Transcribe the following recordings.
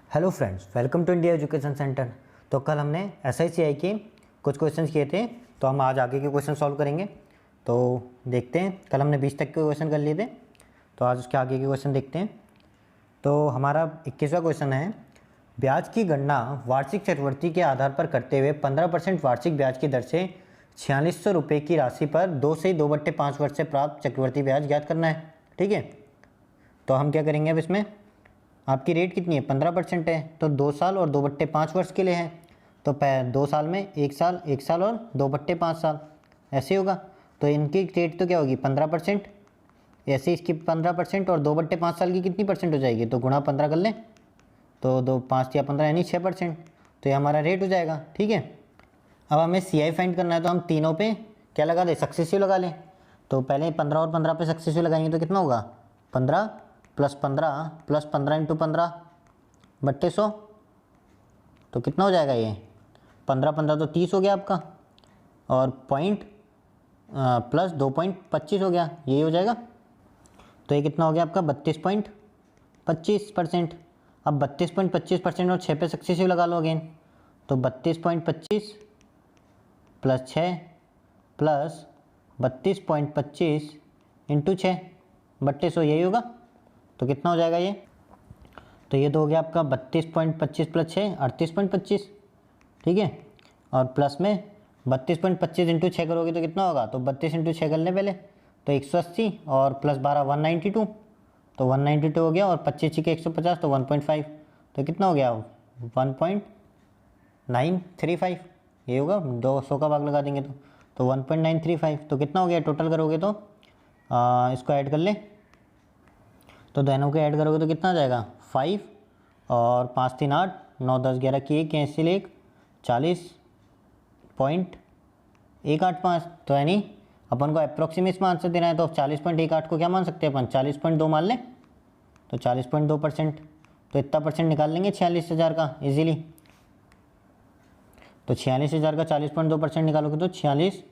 Hello friends, welcome to India education centre. तो कल हमने SICI के कुछ क्वेश्चंस किए थे, तो हम आज आगे के क्वेश्चन सॉल्व करेंगे। तो देखते हैं, कल हमने 20 तक के क्वेश्चन कर लिए थे, तो आज उसके आगे के क्वेश्चन देखते हैं। तो हमारा 21वां क्वेश्चन है, ब्याज की गणना वार्षिक चक्रवृद्धि के आधार पर करते हुए 15% वार्षिक ब्याज की दर से 4600 रुपये की राशि पर 2 से 2/5 वर्ष से प्राप्त चक्रवृद्धि ब्याज ज्ञात करना है। ठीक है, तो हम क्या करेंगे, अब इसमें आपकी रेट कितनी है, 15% है, तो 2 साल और 2/5 वर्ष के लिए है। तो 2 साल में 1 साल, 1 साल और 2/5 साल, ऐसे होगा। तो इनकी रेट तो क्या होगी, 15%। ऐसे इसकी 15% और 2/5 साल की कितनी परसेंट हो जाएगी, तो गुणा 15 कर लें, तो 2 5 या 15 यानी 6%। तो ये हमारा रेट हो जाएगा। ठीक है, अब हमें CI फाइंड करना है, तो हम तीनों पे क्या लगा दें, सक्सेसिव लगा लें। तो पहले 15 और 15 पे सक्सेसिव लगाएंगे तो कितना होगा, 15 + 15 + 15 × 15/100। तो कितना हो जाएगा ये, 15 15 तो 30 हो गया आपका, और पॉइंट प्लस 2.25 हो गया, यही हो जाएगा। तो ये कितना हो गया आपका, 32.25%। अब 32.25% और 6 पे सक्सेसिव लगा लो अगेन, तो 32.25 + 6 + 32.25 × 6/100, यही होगा। तो कितना हो जाएगा ये, तो ये तो हो गया आपका 32.25 + 6 38.25। ठीक है, और प्लस में 32.25 × 6 करोगे तो कितना होगा, तो 32 × 6 कर लें पहले, तो 180 और प्लस 12 192, तो 192 हो गया, और 25 × 150 तो 1.5, तो कितना हो गया 1.935, ये होगा। 200 का भाग लगा देंगे तो 1.935, तो कितना हो गया टोटल करोगे तो इसको ऐड कर लें, तो दोनों को ऐड करोगे तो कितना आ जाएगा 5 और 5 3 8 9 10 11 की 1 कैंसिल 1 40.185। तो यानी अपन को अप्रोक्सीमेट में आंसर देना है, तो 40.18 को क्या मान सकते हैं अपन, 40.2 मान लें, तो 40.2%। तो इतना परसेंट निकाल लेंगे 46,000 का इजीली। तो 46,000 का 40.2% निकालोगे तो 46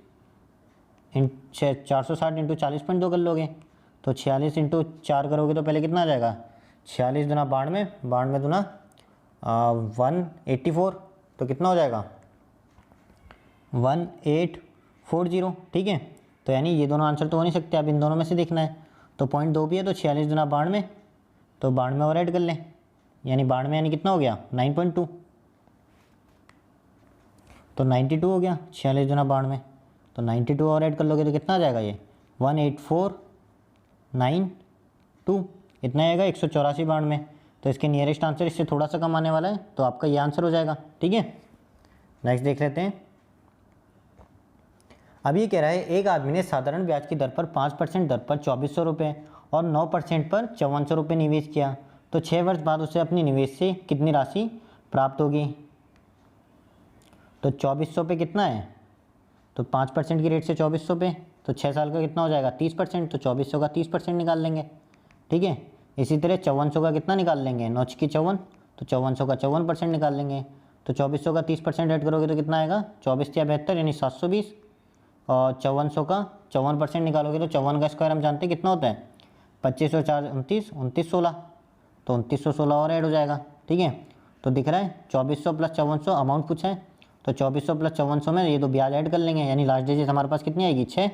460 × 40.2 कर लोगे, तो 46 × 4 करोगे तो पहले कितना आ जाएगा, 46 दूना 92, 92 दूना 184, तो कितना हो जाएगा 1840। ठीक है, तो यानी ये दोनों आंसर तो हो नहीं सकते, अब इन दोनों में से देखना है। तो पॉइंट 2 भी है, तो 46 दूना 92, तो 92 और ऐड कर लें, यानी 92 यानी कितना हो गया 9.2, तो 92 हो गया। 46 दूना 92, तो 92 और ऐड कर लोगे तो कितना आ जाएगा ये 18492, इतना आएगा 184 92। तो इसके नियरेस्ट आंसर इससे थोड़ा सा कम आने वाला है, तो आपका ये आंसर हो जाएगा। ठीक है, नेक्स्ट देख लेते हैं। अब ये कह रहा है, एक आदमी ने साधारण ब्याज की दर पर 5% दर पर 2400 रुपये और 9% पर 5400 रुपये निवेश किया, तो 6 वर्ष बाद उसे अपनी निवेश से कितनी राशि प्राप्त होगी। तो 2400 पे कितना है, तो 5% की रेट से 2400 पे, तो 6 साल का कितना हो जाएगा 30%, तो 2400 का 30% निकाल लेंगे। ठीक है, इसी तरह 5400 का कितना निकाल लेंगे, 9 की 54, तो 5400 का 54% निकाल लेंगे। तो 2400 का 30% ऐड करोगे तो कितना आएगा, 24 या 72 यानी 720, और 5400 का 54% निकालोगे तो 54 का स्क्वायर हम जानते हैं कितना होता है, 25 और 4 29, 2916, तो 2916 और ऐड हो जाएगा। ठीक है, तो दिख रहा है 2400 + 5400 अमाउंट पूछा है, तो 2400 + 5400 में ये तो ब्याज ऐड कर लेंगे, यानी लास्ट डिजिट हमारे पास कितनी आएगी 6,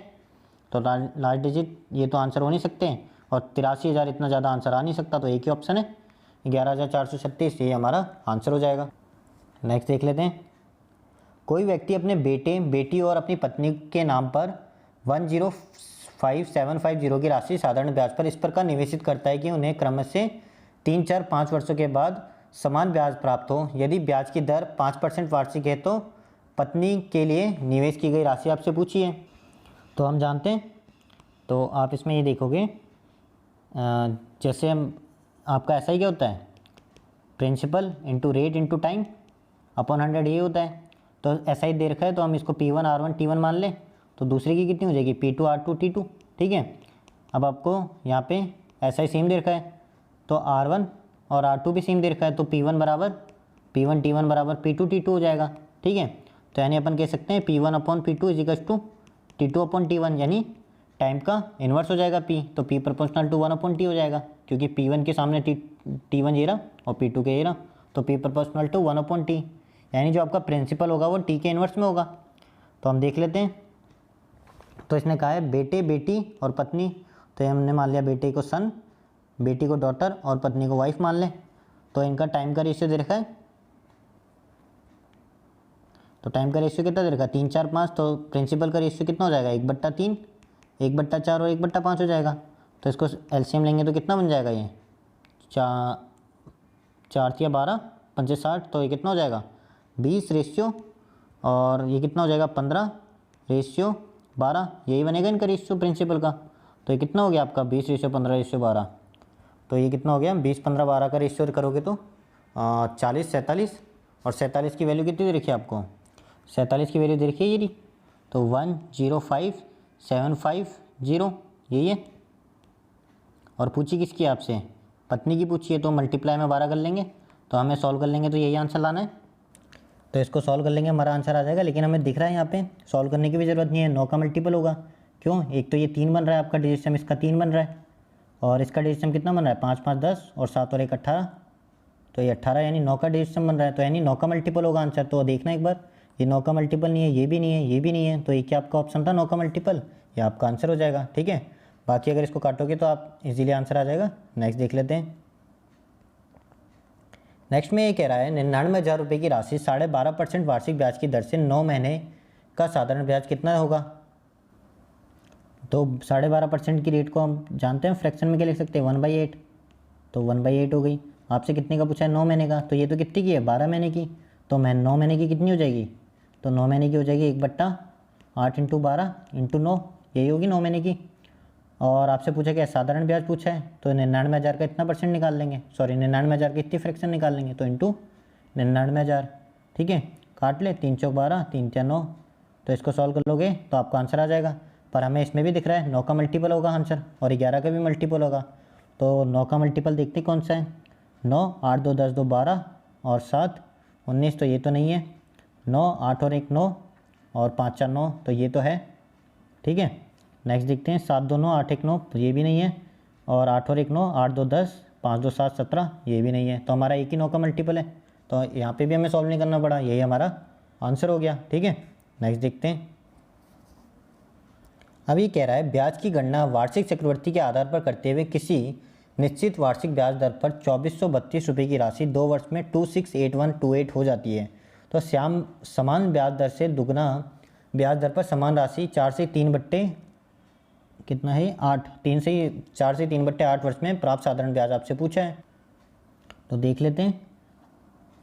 तो लास्ट डिजिट ये तो आंसर हो नहीं सकते, और 83,000 इतना ज़्यादा आंसर आ नहीं सकता, तो एक ही ऑप्शन है 11,436, ये हमारा आंसर हो जाएगा। नेक्स्ट देख लेते हैं। कोई व्यक्ति अपने बेटे बेटी और अपनी पत्नी के नाम पर 105,750 की राशि साधारण ब्याज पर इस प्रकार निवेशित करता है कि उन्हें क्रम से 3 4 5 वर्षों के बाद समान ब्याज प्राप्त हो। यदि ब्याज की दर 5% वार्षिक है तो पत्नी के लिए निवेश की गई राशि आपसे पूछी है। तो हम जानते हैं, तो आप इसमें ये देखोगे, जैसे हम आपका ऐसा ही क्या होता है, principal into rate into time upon 100 ये होता है। तो ऐसा ही दे रखा है, तो हम इसको P1 R1 T1 मान लें, तो दूसरे की कितनी हो जाएगी P2 R2 T2। ठीक है, अब आपको यहाँ पे ऐसा ही सेम दे रखा है, तो R1 और R2 भी सेम दे रखा है, तो P1 T1 बराबर P2 T2 हो जाएगा। ठीक है, तो यानी अपन कह सकते हैं P1/P2 = T2/T1, यानी टाइम का इन्वर्स हो जाएगा P, तो P ∝ 1/T हो जाएगा, क्योंकि P1 के सामने T1 ये रहा और P2 के ये रहा, तो P प्रोपोर्शनल टू 1/T, यानी जो आपका प्रिंसिपल होगा वो T के इन्वर्स में होगा। तो हम देख लेते हैं। तो इसने कहा है बेटे, बेटी और पत्नी, तो हमने मान लिया बेटे को सन, बेटी को डॉटर और पत्नी को वाइफ मान लें। तो इनका टाइम का रेशियो दे रखा है, तो टाइम का रेशियो कितना दे रखा है 3, 4, 5। तो प्रिंसिपल का रेशियो कितना हो जाएगा 1/3, 1/4 और 1/5 हो जाएगा। तो इसको एलसीएम लेंगे तो कितना बन जाएगा ये 4 या 12, 5 60, तो ये कितना हो जाएगा 20 रेशियो, और ये कितना हो जाएगा 15 रेशियो 12, यही बनेगा इनका रेशियो प्रिंसिपल का। तो ये कितना हो गया आपका 20 रेशियो 15 रेशियो 12, तो ये कितना हो गया 20, 15, 12 का रेशियो करोगे तो 40, 47, और 47 की वैल्यू कितनी दे रखी है आपको, 47 की वैल्यू दे रखी है ये, तो 105750 यही है। और पूछी किसकी आपसे, पत्नी की पूछी है, तो मल्टीप्लाई में 12 कर लेंगे, तो हमें सॉल्व कर लेंगे तो यही आंसर लाना है। तो इसको सॉल्व कर लेंगे, हमारा आंसर आ जाएगा। लेकिन हमें दिख रहा है यहाँ पे सॉल्व करने की भी ज़रूरत नहीं है, 9 का मल्टीपल होगा। क्यों, एक तो ये 3 बन रहा है आपका डिजिट, इसका 3 बन रहा है, और इसका डिजिट कितना बन रहा है 5, 5, 10 और 7 और 1 18, तो ये 18 यानी 9 का डिजिट बन रहा है, तो यानी 9 का मल्टीपल होगा आंसर। तो देखना एक बार, ये 9 का मल्टीपल नहीं है, ये भी नहीं है, ये भी नहीं है, तो ये क्या आपका ऑप्शन था 9 का मल्टीपल, ये आपका आंसर हो जाएगा। ठीक है, बाकी अगर इसको काटोगे तो आप इजीली आंसर आ जाएगा। नेक्स्ट देख लेते हैं। नेक्स्ट में ये कह रहा है 99,000 रुपये की राशि 12.5% वार्षिक ब्याज की दर से 9 महीने का साधारण ब्याज कितना होगा। तो 12.5% की रेट को हम जानते हैं, फ्रैक्शन में क्या लिख सकते हैं 1/8, तो 1/8 हो गई। आपसे कितने का पूछा है 9 महीने का, तो ये तो कितनी की है 12 महीने की, तो मैं 9 महीने की कितनी हो जाएगी, तो 9 महीने की हो जाएगी 1/8 × 12 × 9, यही होगी 9 महीने की। और आपसे पूछा क्या साधारण ब्याज पूछा है, तो 99,000 का इतना परसेंट निकाल लेंगे, सॉरी 99,000 की इतनी फ्रैक्शन निकाल लेंगे, तो इंटू 99,000। ठीक है, काट ले 3 चौक 12, 3 4 9, तो इसको सॉल्व कर लोगे तो आपका आंसर आ जाएगा। पर हमें इसमें भी दिख रहा है 9 का मल्टीपल होगा आंसर, और 11 का भी मल्टीपल होगा। तो 9 का मल्टीपल देखते कौन सा है, 9, 8 2 10 2 12 और 7 19, तो ये तो नहीं है, 9 8 और 1 9 और 5 4 9, तो ये तो है। ठीक है, नेक्स्ट देखते हैं 7 2 9 8 1 9, तो ये भी नहीं है, और 8 और 1 9 8 2 10 5 2 7 17, ये भी नहीं है। तो हमारा एक ही 9 का मल्टीपल है, तो यहाँ पे भी हमें सॉल्व नहीं करना पड़ा, यही हमारा आंसर हो गया। ठीक है, नेक्स्ट देखते हैं। अब ये कह रहा है ब्याज की गणना वार्षिक चक्रवृद्धि के आधार पर करते हुए किसी निश्चित वार्षिक ब्याज दर पर 2432 रुपये की राशि 2 वर्ष में 268128 हो जाती है। तो समान ब्याज दर से दुगना ब्याज दर पर समान राशि 4 से 3 बट्टे कितना है 8, 4 से 3/8 वर्ष में प्राप्त साधारण ब्याज आपसे पूछा है। तो देख लेते हैं।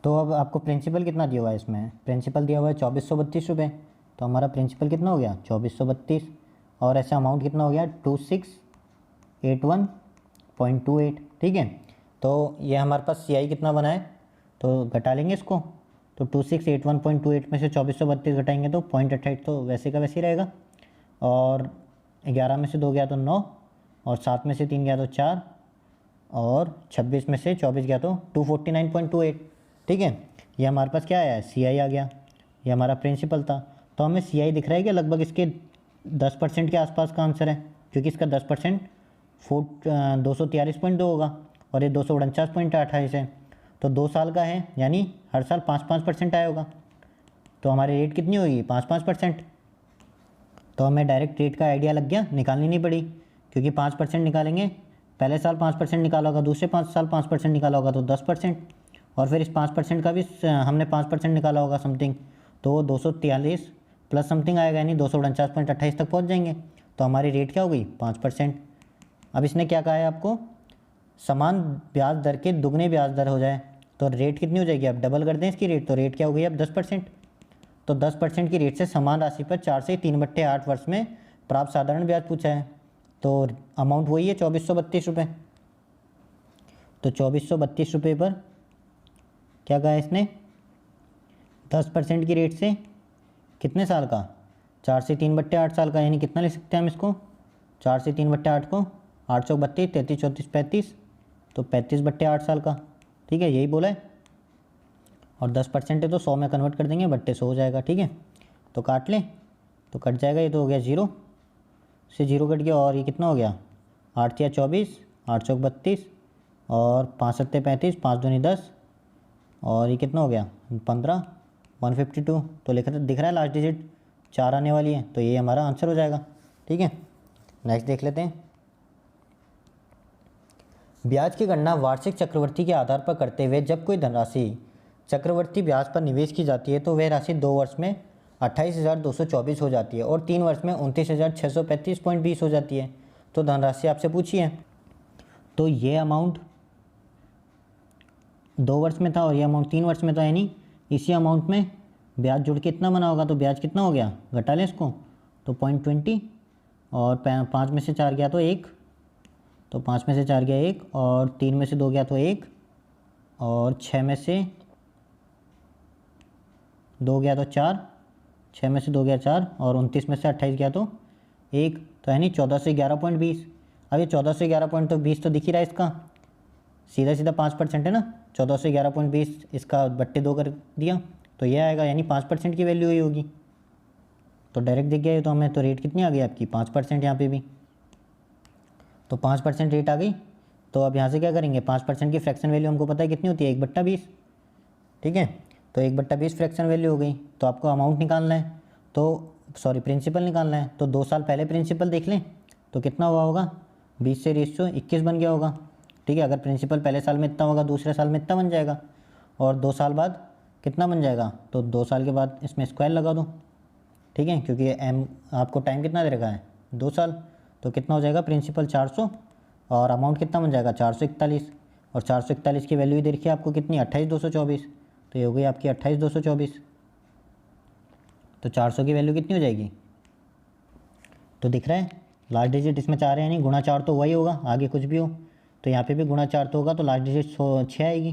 तो अब आपको प्रिंसिपल कितना दिया हुआ है, इसमें प्रिंसिपल दिया हुआ है 2432 रुपये, तो हमारा प्रिंसिपल कितना हो गया 2432, और ऐसा अमाउंट कितना हो गया 2681.28। ठीक है, तो ये हमारे पास CI कितना बना है, तो घटा लेंगे इसको, तो 2681.28 में से 2432 घटाएंगे तो 0.28, तो वैसे का वैसे ही रहेगा, और 11 में से 2 गया तो 9, और 7 में से 3 गया तो 4, और 26 में से 24 गया तो 249.28। ठीक है, ये हमारे पास क्या आया है CI आ गया, ये हमारा प्रिंसिपल था। तो हमें CI दिख रहा है कि लगभग इसके 10% के आसपास का आंसर है, क्योंकि इसका 10% 243.2 होगा, और ये 249.28 है, तो 2 साल का है, यानी हर साल 5-5% आया होगा। तो हमारी रेट कितनी होगी 5-5%। तो हमें डायरेक्ट रेट का आइडिया लग गया, निकालनी नहीं पड़ी, क्योंकि 5% निकालेंगे, पहले साल 5% निकाला होगा, दूसरे 5 साल 5% निकाला होगा तो 10%, और फिर इस 5% का भी हमने 5% निकाला होगा समथिंग, तो 243 प्लस समथिंग आएगा, यानी 249.28 तक पहुंच जाएंगे। तो हमारी रेट क्या हो गई 5%। अब इसने क्या कहा है आपको, समान ब्याज दर के दुगने ब्याज दर हो जाए, तो रेट कितनी हो जाएगी, अब डबल कर दें इसकी रेट, तो रेट क्या हो गई अब 10%। तो 10% की रेट से समान राशि पर 4 से 3/8 वर्ष में प्राप्त साधारण ब्याज पूछा है, तो अमाउंट वही है 2432 रुपये। तो 2432 रुपये पर क्या कहा है इसने, 10% की रेट से कितने साल का, 4 से 3/8 साल का, यानी कितना लिख सकते हैं हम इसको, 4 से 3/8 को 8 चौक 32, 33 34 35, तो 35/8 साल का। ठीक है, यही बोला है, और 10% है तो 100 में कन्वर्ट कर देंगे, बट्टे 100 हो जाएगा। ठीक है, तो काट लें, तो कट जाएगा, ये तो हो गया 0 से 0 कट गया, और ये कितना हो गया 8 या 24, 8 चौक 32, और 5 सत्ते 35, 5 दूनी 10, और ये कितना हो गया 15, 152। तो दिख रहा है लास्ट डिजिट 4 आने वाली है, तो ये हमारा आंसर हो जाएगा। ठीक है, नेक्स्ट देख लेते हैं। ब्याज की गणना वार्षिक चक्रवृद्धि के आधार पर करते हुए जब कोई धनराशि चक्रवृद्धि ब्याज पर निवेश की जाती है तो वह राशि 2 वर्ष में 28,224 हो जाती है और 3 वर्ष में 29,635.20 हो जाती है। तो धनराशि आपसे पूछी है, तो ये अमाउंट 2 वर्ष में था और ये अमाउंट 3 वर्ष में था, यानी इसी अमाउंट में ब्याज जुड़ के इतना बना होगा। तो ब्याज कितना हो गया, घटा लें इसको, तो 0.20 और 5 में से 4 गया तो 1, तो 5 में से 4 गया 1 और 3 में से 2 गया तो 1 और 6 में से 2 गया तो 4, 6 में से 2 गया 4 और 29 में से 28 गया तो 1, तो यानी 1411.20। अब ये 1411.20 तो दिख ही रहा है, इसका सीधा सीधा 5% है ना, 1411.20 इसका बट्टे 2 कर दिया तो ये आएगा, यानी 5% की वैल्यू ही होगी। तो डायरेक्ट दिख गया ये, तो हमें तो रेट कितनी आ गई आपकी 5% यहाँ पे भी, तो 5% रेट आ गई। तो अब यहाँ से क्या करेंगे, 5% की फ्रैक्शन वैल्यू हमको पता है कितनी होती है, 1/20। ठीक है, तो 1/20 फ्रैक्शन वैल्यू हो गई। तो आपको अमाउंट निकालना है, तो सॉरी प्रिंसिपल निकालना है, तो 2 साल पहले प्रिंसिपल देख लें तो कितना हुआ होगा, 20 से रेशियो 21 बन गया होगा। ठीक है, अगर प्रिंसिपल पहले साल में इतना होगा दूसरे साल में इतना बन जाएगा और 2 साल बाद कितना बन जाएगा, तो 2 साल के बाद इसमें स्क्वायर लगा दो। ठीक है, क्योंकि एम आपको टाइम कितना दे रखा है 2 साल, तो कितना हो जाएगा प्रिंसिपल 400 और अमाउंट कितना बन जाएगा 441, और 441 की वैल्यू दे रखी है आपको कितनी 28,224, तो ये हो गई आपकी 28,224। तो 400 की वैल्यू कितनी हो जाएगी, तो दिख रहा है लास्ट डिजिट इसमें 4 है, यानी गुणा 4 तो वही होगा, आगे कुछ भी हो तो यहाँ पे भी गुणा 4 तो होगा, तो लास्ट डिजिट 6 आएगी,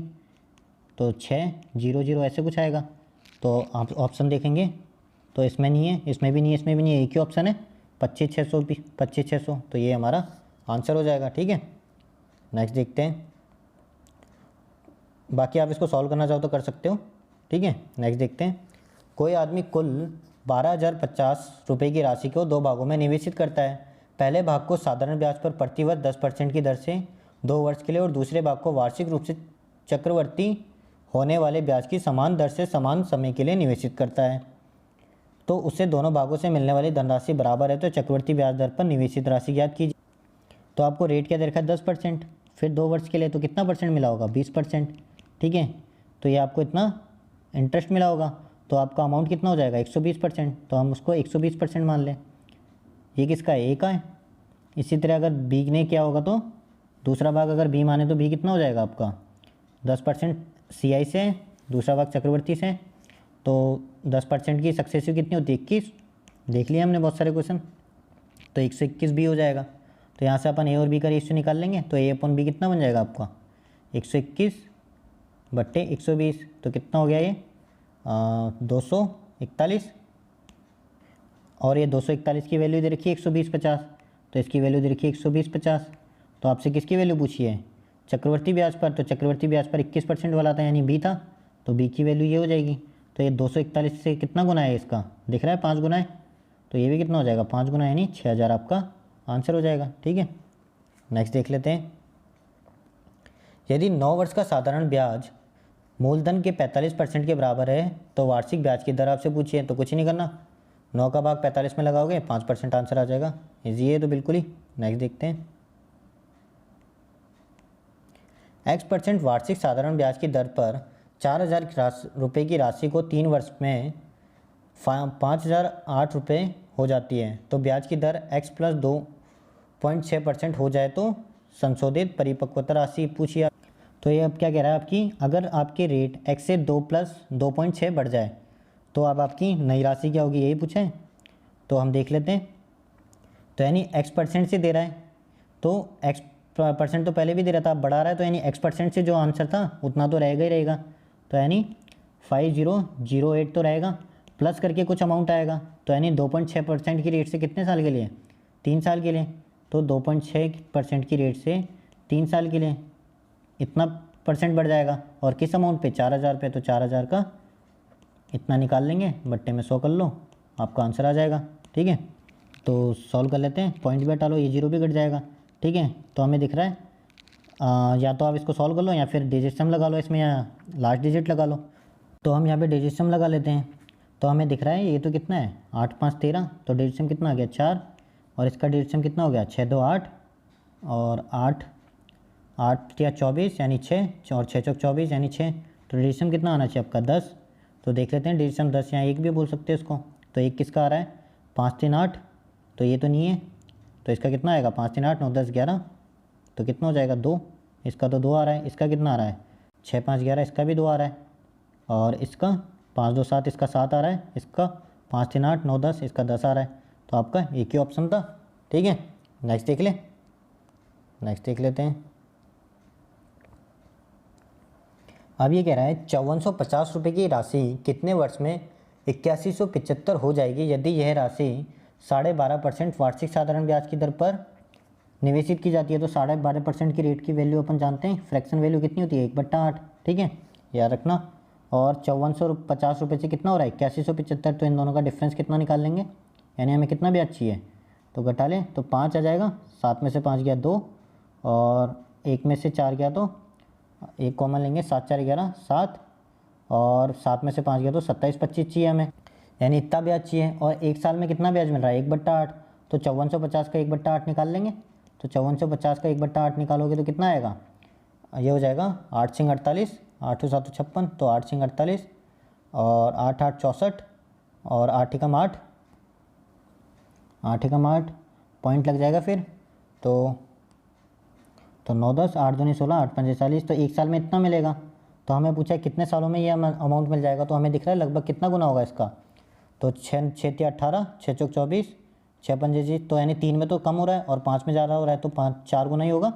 तो 600 ऐसे कुछ आएगा। तो आप ऑप्शन देखेंगे तो इसमें नहीं है, इसमें भी नहीं है, इसमें भी नहीं है, एक ही ऑप्शन है 25,600, तो ये हमारा आंसर हो जाएगा। ठीक है, नेक्स्ट देखते हैं, बाकी आप इसको सॉल्व करना चाहो तो कर सकते हो। ठीक है, नेक्स्ट देखते हैं। कोई आदमी कुल 12,050 रुपये की राशि को 2 भागों में निवेशित करता है। पहले भाग को साधारण ब्याज पर प्रतिवर्ष 10% की दर से 2 वर्ष के लिए और दूसरे भाग को वार्षिक रूप से चक्रवर्ती होने वाले ब्याज की समान दर से समान समय के लिए निवेशित करता है। तो उससे दोनों भागों से मिलने वाली धनराशि बराबर है, तो चक्रवर्ती ब्याज दर पर निवेशित राशि ज्ञात कीजिए। तो आपको रेट क्या दे रखा है 10%, फिर 2 वर्ष के लिए तो कितना परसेंट मिला होगा 20%। ठीक है, तो ये आपको इतना इंटरेस्ट मिला होगा, तो आपका अमाउंट कितना हो जाएगा 120%, तो हम उसको 120% मान लें। ये किसका है, ए का है। इसी तरह अगर बी ने क्या होगा तो दूसरा भाग अगर बी माने तो बी कितना हो जाएगा आपका 10% CI से है, दूसरा भाग चक्रवर्ती से है, तो 10% की सक्सेसिव कितनी होती है 21। देख लिया हमने बहुत सारे क्वेश्चन, तो 121 बी हो जाएगा। तो यहाँ से अपन ए और बी का रेशियो निकाल लेंगे, तो A/B कितना बन जाएगा आपका 121/120, तो कितना हो गया ये 241, और ये 241 की वैल्यू दे रखी है 120/50, तो इसकी वैल्यू दे रखी है 120/50। तो आपसे किसकी वैल्यू पूछी है चक्रवर्ती ब्याज पर, तो चक्रवर्ती ब्याज पर 21% वाला था यानी बी था, तो बी की वैल्यू ये हो जाएगी। तो ये 241 से कितना गुना है इसका, दिख रहा है 5 गुना है, तो ये भी कितना हो जाएगा 5 गुना, यानी 6,000 आपका आंसर हो जाएगा। ठीक है, नेक्स्ट देख लेते हैं। यदि 9 वर्ष का साधारण ब्याज मूलधन के 45% के बराबर है तो वार्षिक ब्याज की दर आपसे पूछिए, तो कुछ ही नहीं करना, 9 का भाग 45 में लगाओगे 5% आंसर आ जाएगा, इजी है तो बिल्कुल ही। नेक्स्ट देखते हैं। X% वार्षिक साधारण ब्याज की दर पर 4,000 रुपये की राशि को 3 वर्ष में 5,008 रुपये हो जाती है, तो ब्याज की दर x + 2.6% हो जाए तो संशोधित परिपक्वता राशि पूछिए। तो ये अब क्या कह रहा है आपकी, अगर आपके रेट x से 2 + 2.6 बढ़ जाए तो अब आपकी नई राशि क्या होगी, यही पूछा है। तो हम देख लेते हैं, तो यानी x% से दे रहा है, तो x% तो पहले भी दे रहा था, अब बढ़ा रहा है, तो यानी x% से जो आंसर था उतना तो रहेगा ही रहेगा, तो यानी 5008 तो रहेगा, प्लस करके कुछ अमाउंट आएगा, तो यानी 2.6% की रेट से कितने साल के लिए 3 साल के लिए, तो 2.6% की रेट से 3 साल के लिए इतना % बढ़ जाएगा, और किस अमाउंट पे 4,000 पे, तो 4,000 का इतना निकाल लेंगे, बट्टे में 100 कर लो, आपका आंसर आ जाएगा। ठीक है, तो सॉल्व कर लेते हैं, पॉइंट भी हटा लो, ये 0 भी कट जाएगा। ठीक है, तो हमें दिख रहा है या तो आप इसको सॉल्व कर लो या फिर डिजिट सम लगा लो इसमें, या लास्ट डिजिट लगा लो। तो हम यहाँ पे डिजिट सम लगा लेते हैं। तो हमें दिख रहा है ये तो कितना है 8 5 13, तो डिजिट सम कितना आ गया 4, और इसका डिजिट सम कितना हो गया 6 2 8, और 8 8 या 24 यानी 6, और 6 चौक 24 यानी 6। तो डिजिट सम कितना आना चाहिए आपका 10। तो देख लेते हैं डिजिट सम 10, यहाँ 1 भी बोल सकते हैं इसको। तो 1 किसका आ रहा है 5 3 8, तो ये तो नहीं है, तो इसका कितना आएगा 5 3 8 9 10 11, तो कितना हो जाएगा 2। इसका तो 2 आ रहा है, इसका कितना आ रहा है 6 5 11, इसका भी 2 आ रहा है, और इसका 5 2 7, इसका 7 आ रहा है, इसका 5 3 8 9 10, इसका 10 आ रहा है। तो आपका एक ही ऑप्शन था। ठीक है, नेक्स्ट देख ले, नेक्स्ट देख लेते हैं। अब ये कह रहा है 5450 रुपये की राशि कितने वर्ष में 8175 हो जाएगी यदि यह राशि 12.5% वार्षिक साधारण ब्याज की दर पर निवेशित की जाती है। तो 12.5% की रेट की वैल्यू अपन जानते हैं, फ्रैक्शन वैल्यू कितनी होती है 1/8। ठीक है, याद रखना। और 5450 रुपये से कितना हो रहा है 8175, तो इन दोनों का डिफरेंस कितना निकाल लेंगे, यानी हमें कितना ब्याज चाहिए, तो घटा लें तो 5 आ जाएगा, 7 में से 5 गया 2, और 1 में से 4 गया तो 1 कॉमन लेंगे, 7 4 11 7, और 7 में से 5 गया तो 27 25 चाहिए हमें, यानी इतना ब्याज चाहिए। और एक साल में कितना ब्याज मिल रहा है 1/8, तो 5450 का 1/8 निकाल लेंगे। तो 5450 का 1/8 निकालोगे तो कितना आएगा, ये हो जाएगा 8 सिंग 48, 8 7 56, तो 8 सिंग 48, और 8 8 64, और 8 एकम 8, 8 एकम 8 पॉइंट लग जाएगा फिर। तो 9 10 8 2 16 8 5 40, तो एक साल में इतना मिलेगा। तो हमें पूछा है कितने सालों में ये अमाउंट मिल जाएगा, तो हमें दिख रहा है लगभग कितना गुना होगा इसका, तो 6 6 18, 6 चौक 24, 6 5 जी, तो यानी 3 में तो कम हो रहा है और 5 में ज़्यादा हो रहा है, तो 5 4 गुना ही होगा।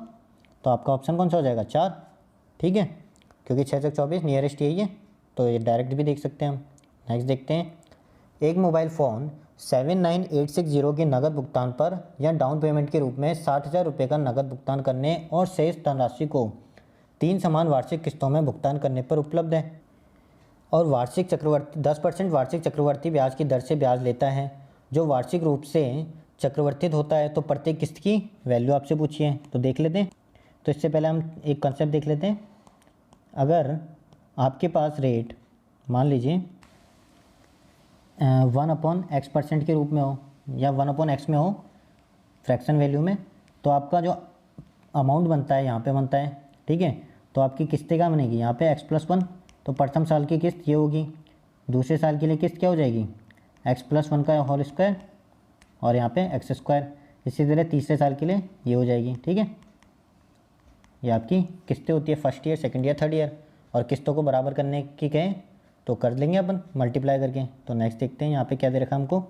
तो आपका ऑप्शन कौन सा हो जाएगा 4। ठीक है, क्योंकि 6 चौक 24 नियरेस्ट यही है, तो ये डायरेक्ट भी देख सकते हैं हम। नेक्स्ट देखते हैं, एक मोबाइल फ़ोन 79860 के नकद भुगतान पर या डाउन पेमेंट के रूप में 60,000 रुपये का नकद भुगतान करने और शेष धनराशि को 3 समान वार्षिक किस्तों में भुगतान करने पर उपलब्ध है, और वार्षिक चक्रवर्ती 10% वार्षिक चक्रवर्ती ब्याज की दर से ब्याज लेता है जो वार्षिक रूप से चक्रवर्तित होता है। तो प्रत्येक किस्त की वैल्यू आपसे पूछी है, तो देख लेते हैं। तो इससे पहले हम एक कंसेप्ट देख लेते हैं। अगर आपके पास रेट मान लीजिए 1/x% के रूप में हो या 1/x में हो फ्रैक्शन वैल्यू में, तो आपका जो अमाउंट बनता है यहाँ पे बनता है। ठीक है, तो आपकी किस्तें क्या बनेगी यहाँ पे x+1, तो प्रथम साल की किस्त ये होगी, दूसरे साल के लिए किस्त क्या हो जाएगी x+1 का होल स्क्वायर, और यहाँ पे x²। इसी तरह तीसरे साल के लिए ये हो जाएगी। ठीक है, ये आपकी किस्तें होती है first year, second year, third year, और किस्तों को बराबर करने की कहें तो कर लेंगे अपन मल्टीप्लाई करके। तो नेक्स्ट देखते हैं यहाँ पे क्या दे रखा है हमको,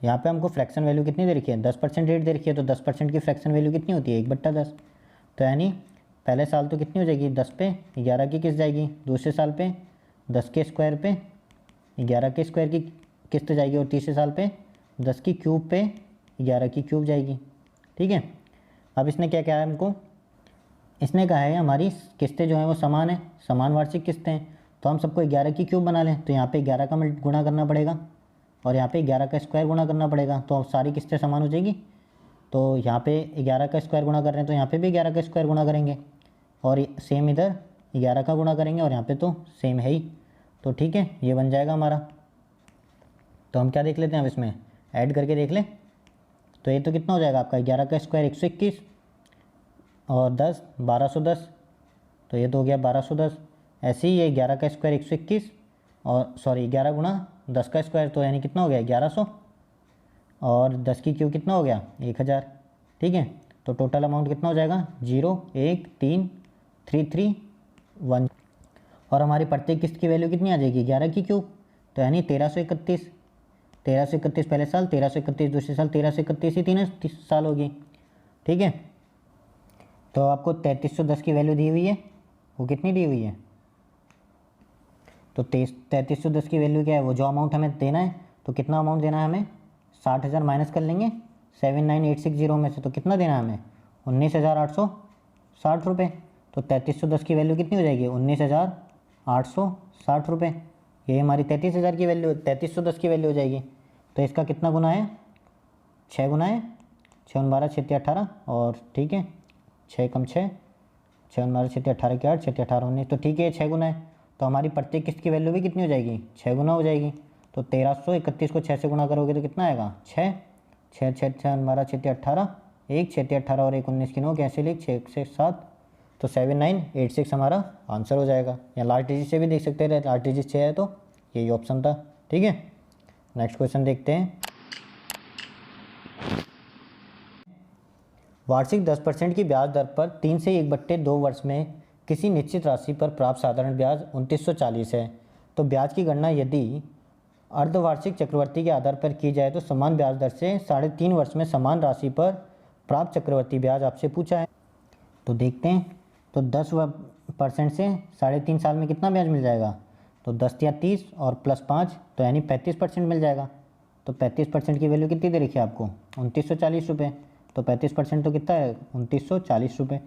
यहाँ पे हमको फ्रैक्शन वैल्यू कितनी दे रखी है 10% रेट दे रखी है, तो 10% की फ्रैक्शन वैल्यू कितनी होती है 1/10। तो यानी पहले साल तो कितनी हो जाएगी 10 पे 11 की किस्त जाएगी, दूसरे साल पे 10 के स्क्वायर पे 11 के स्क्वायर की किस्त जाएगी, और तीसरे साल पे 10 की क्यूब पे 11 की क्यूब जाएगी। ठीक है, अब इसने क्या कहा है हमको, इसने कहा है हमारी किस्तें जो हैं वो समान है, समान वार्षिक किस्तें हैं, तो हम सबको 11 की क्यूब बना लें। तो यहाँ पे 11 का गुणा करना पड़ेगा, और यहाँ पे 11 का स्क्वायर गुणा करना पड़ेगा, तो सारी किस्तें समान हो जाएगी। तो यहाँ पे 11 का स्क्वायर गुणा कर रहे हैं, तो यहाँ पे भी 11 का स्क्वायर गुणा करेंगे, और सेम इधर 11 का गुणा करेंगे, और यहाँ पे तो सेम है ही। तो ठीक है, ये बन जाएगा हमारा। तो हम क्या देख लेते हैं, अब इसमें ऐड करके देख लें। तो ये तो कितना हो जाएगा आपका 11 का स्क्वायर 121, और 10 1210, तो ये तो हो गया 1210। ऐसे ही ये 11 का स्क्वायर 121, और सॉरी 11 गुणा 10 का स्क्वायर, तो यानी कितना हो गया 1100, और 10 की क्यूब कितना हो गया 1000। ठीक है, तो टोटल अमाउंट कितना हो जाएगा 0 1 3 3 3 1, और हमारी प्रत्येक किस्त की वैल्यू कितनी आ जाएगी 11 की क्यूब, तो यानी 1331। 1331 पहले साल, 1331 दूसरे साल, 1331 ही तीनों साल होगी। ठीक है, तो आपको 3310 की वैल्यू दी हुई है, वो कितनी दी हुई है, तो 3310 की वैल्यू क्या है, वो जो अमाउंट हमें देना है, तो कितना अमाउंट देना है हमें 60,000 माइनस कर लेंगे 79860 में से, तो कितना देना है हमें 19,860 रुपये। तो 3310 की वैल्यू कितनी हो जाएगी 19,860 रुपये, ये हमारी 33,000 की वैल्यू 3310 की वैल्यू हो जाएगी। तो इसका कितना गुना है 6 गुना है, 6 12 6 18, और ठीक है 6 कम 6, 6 हमारा 6 18 के 8, 6 18 19, तो ठीक है 6 गुना है, तो हमारी प्रत्येक किस्त की वैल्यू भी कितनी हो जाएगी, 6 गुना हो जाएगी। तो 1331 को 6 से गुना करोगे तो कितना आएगा, 6 6 6 6 हमारा 6 18, 1 6 18 और 1 19 की 9 कैसे लिख 6 से 7, तो 7986 हमारा आंसर हो जाएगा। या लास्ट डिजिट से भी देख सकते हैं, लास्ट डिजिट 6 है तो यही ऑप्शन था। ठीक है, नेक्स्ट क्वेश्चन देखते हैं। वार्षिक 10% की ब्याज दर पर 3 से 1/2 वर्ष में किसी निश्चित राशि पर प्राप्त साधारण ब्याज 2940 है। तो ब्याज की गणना यदि अर्धवार्षिक चक्रवृद्धि के आधार पर की जाए तो समान ब्याज दर से 3.5 वर्ष में समान राशि पर प्राप्त चक्रवृद्धि ब्याज आपसे पूछा है। तो देखते हैं, तो 10% से 3.5 साल में कितना ब्याज मिल जाएगा, तो 10 या 30 और प्लस 5 तो यानी 35% मिल जाएगा। तो 35% की वैल्यू कितनी दे रखी है आपको, 2940 रुपये। तो 35% तो कितना है, 2940 रुपये।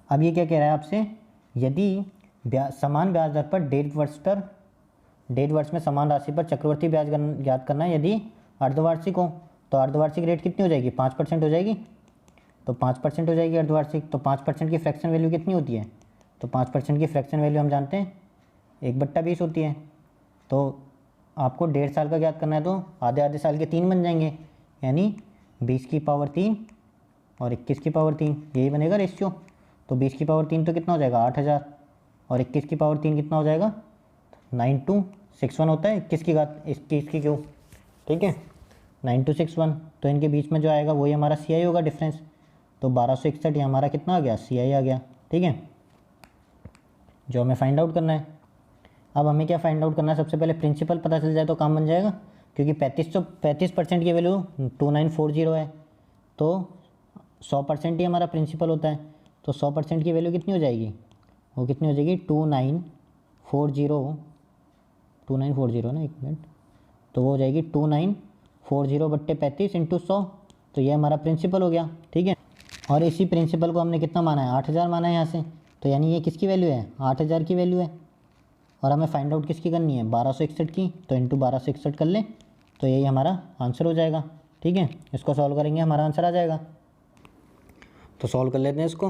अब ये क्या कह रहा है आपसे, यदि समान ब्याज दर पर 1.5 वर्ष में समान राशि पर चक्रवृद्धि ब्याज ज्ञात करना है यदि अर्धवार्षिक हो, तो अर्धवार्षिक रेट कितनी हो जाएगी, 5% हो जाएगी। तो 5% हो जाएगी अर्धवार्षिक। तो 5% की फ्रैक्शन वैल्यू कितनी होती है, तो 5% की फ्रैक्शन वैल्यू हम जानते हैं 1/20 होती है। तो आपको 1.5 साल का ज्ञात करना है, तो आधे आधे साल के 3 बन जाएंगे, यानी 20 की पावर 3 और 21 की पावर 3, यही बनेगा रेशियो। तो 20 की पावर 3 तो कितना हो जाएगा 8000, और 21 की पावर 3 कितना हो जाएगा 9261 होता है, 21 की क्यों, ठीक है 9261। तो इनके बीच में जो आएगा वही हमारा CI होगा डिफरेंस। तो 1261 ये हमारा कितना आ गया, CI आ गया। ठीक है, जो हमें फाइंड आउट करना है। अब हमें क्या फाइंड आउट करना है, सबसे पहले प्रिंसिपल पता चल जाए तो काम बन जाएगा, क्योंकि 35% की वैल्यू 2940 है, तो 100% ही हमारा प्रिंसिपल होता है। तो 100% की वैल्यू कितनी हो जाएगी, वो कितनी हो जाएगी 2940 ना, एक मिनट, तो वो हो जाएगी 2940/35 × 100। तो ये हमारा प्रिंसिपल हो गया। ठीक है, और इसी प्रिंसिपल को हमने कितना माना है, 8000 माना है यहाँ से। तो यानी ये किसकी वैल्यू है, 8000 की वैल्यू है। और हमें फाइंड आउट किसकी करनी है, 1261 की। तो इंटू 1261 कर लें तो यही हमारा आंसर हो जाएगा। ठीक है, इसको सॉल्व करेंगे हमारा आंसर आ जाएगा। तो सॉल्व कर लेते हैं इसको।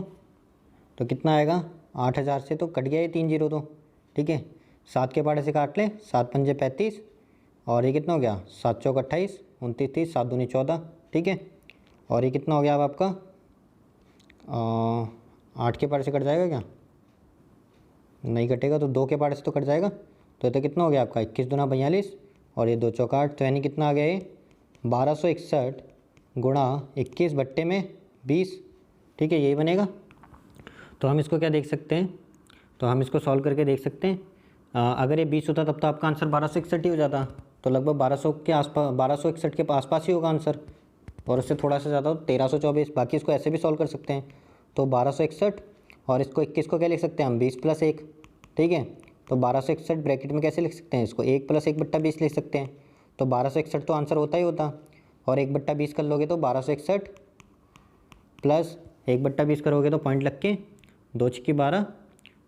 तो कितना आएगा, 8000 से तो कट गया ये 3 जीरो तो, ठीक है 7 के पाड़े से काट लें, 7 पंजे 35 और ये कितना हो गया 7 चौक 28, 29 30, 7 दूनी 14। ठीक है, और ये कितना हो गया अब आपका 8 के पाड़े से कट जाएगा क्या, नहीं कटेगा, तो 2 के पाड़े से तो कट जाएगा। तो ये कितना हो गया आपका 21 दूना 42 और ये 2 चौक 8, तो यानी कितना आ गया ये 1261 गुणा 21/20। ठीक है, यही बनेगा। तो हम इसको क्या देख सकते हैं, तो हम इसको सॉल्व करके देख सकते हैं। अगर ये 20 होता तब तो आपका आंसर 1261 ही हो जाता, तो लगभग 1200 के आसपास, 1261 के आसपास ही होगा आंसर, और उससे थोड़ा सा ज़्यादा हो 1324। बाकी इसको ऐसे भी सॉल्व कर सकते हैं। तो 1261 और इसको 21 को क्या लिख सकते हैं हम 20 + 1। ठीक है, तो 1261 ब्रैकेट में कैसे लिख सकते हैं इसको 1 + 1/20 लिख सकते हैं। तो 1261 तो आंसर होता ही होता, और 1/20 कर लोगे तो 1261 प्लस 1/20 करोगे तो पॉइंट लग के 2 × 12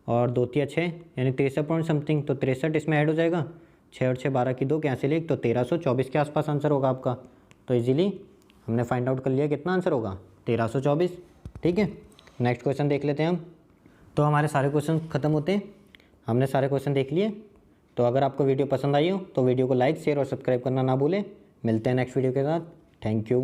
और 2 × 6 यानी 63 पॉइंट समथिंग। तो 63 इसमें ऐड हो जाएगा, 6 और 6 12 की 2 कैंसिल 1, तो 1324 के आसपास आंसर होगा आपका। तो इजीली हमने फाइंड आउट कर लिया कितना आंसर होगा 1324। ठीक है, नेक्स्ट क्वेश्चन देख लेते हैं हम। तो हमारे सारे क्वेश्चन ख़त्म होते हैं, हमने सारे क्वेश्चन देख लिए। तो अगर आपको वीडियो पसंद आई हो तो वीडियो को लाइक शेयर और सब्सक्राइब करना ना भूलें। मिलते हैं नेक्स्ट वीडियो के साथ। Thank you.